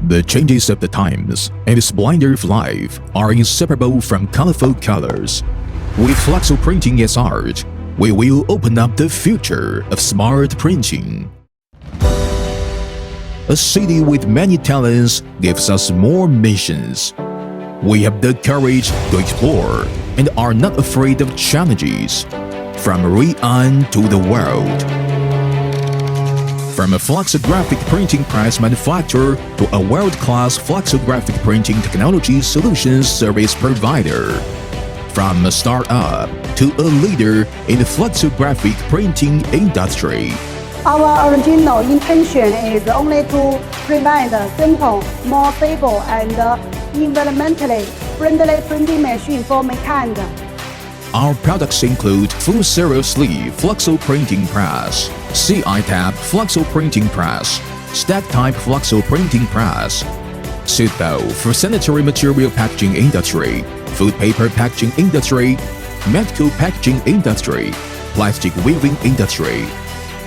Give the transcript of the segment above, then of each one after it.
The changes of the times and the splendor of life are inseparable from colorful colors. With flexo printing as art, we will open up the future of smart printing. A city with many talents gives us more missions. We have the courage to explore and are not afraid of challenges, from Rian to the world. From a flexographic printing press manufacturer to a world-class flexographic printing technology solutions service provider. From a startup to a leader in the flexographic printing industry. Our original intention is only to provide a simple, more stable, and environmentally friendly printing machine for mankind. Our products include full serial sleeve flexo printing press, CI-type flexo printing press, stack-type flexo printing press, suitable for sanitary material packaging industry, food paper packaging industry, medical packaging industry, plastic weaving industry,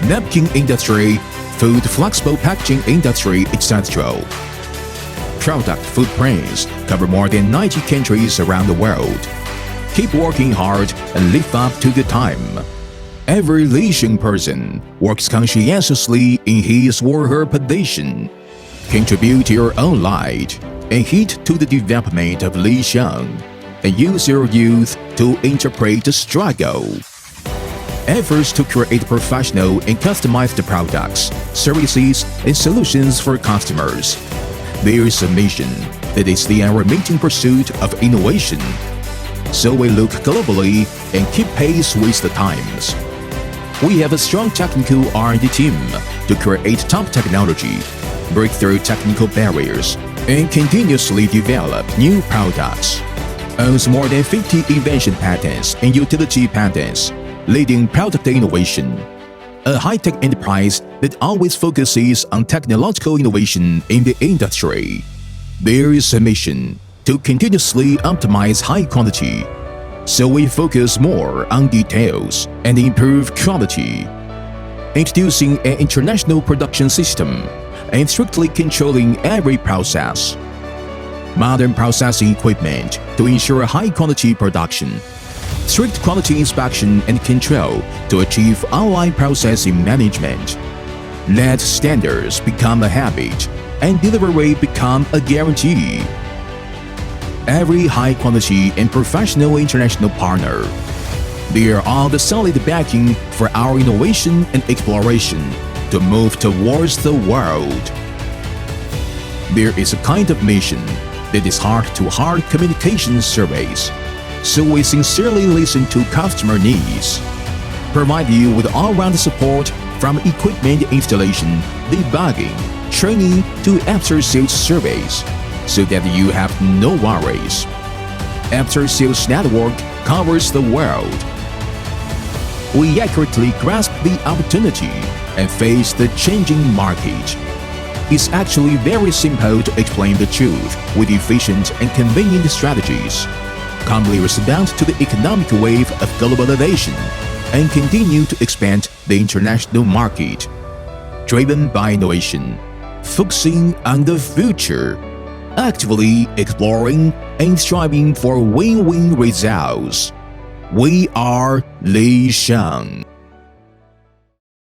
napkin industry, food flexible packaging industry, etc. Product footprints cover more than 90 countries around the world. Keep working hard and live up to the time. Every Lisheng person works conscientiously in his or her position. Contribute your own light and heat to the development of Lisheng, and use your youth to interpret the struggle. Efforts to create professional and customized products, services, and solutions for customers. There is a mission that is the unremitting pursuit of innovation. So we look globally and keep pace with the times. We have a strong technical R&D team to create top technology, break through technical barriers, and continuously develop new products. Owns more than 50 invention patents and utility patents, leading product innovation. A high-tech enterprise that always focuses on technological innovation in the industry. There is a mission to continuously optimize high quality, so we focus more on details and improve quality. Introducing an international production system and strictly controlling every process. Modern processing equipment to ensure high-quality production. Strict quality inspection and control to achieve online processing management. Let standards become a habit and delivery become a guarantee. Every high-quality and professional international partner. They are all the solid backing for our innovation and exploration to move towards the world. There is a kind of mission that is heart-to-heart communication service, so we sincerely listen to customer needs. Provide you with all-round support from equipment installation, debugging, training to after-sales service, so that you have no worries. After-sales network covers the world. We accurately grasp the opportunity and face the changing market. It's actually very simple to explain the truth with efficient and convenient strategies. Calmly respond to the economic wave of globalization and continue to expand the international market. Driven by innovation, focusing on the future, actively exploring and striving for win-win results. We are Lisheng.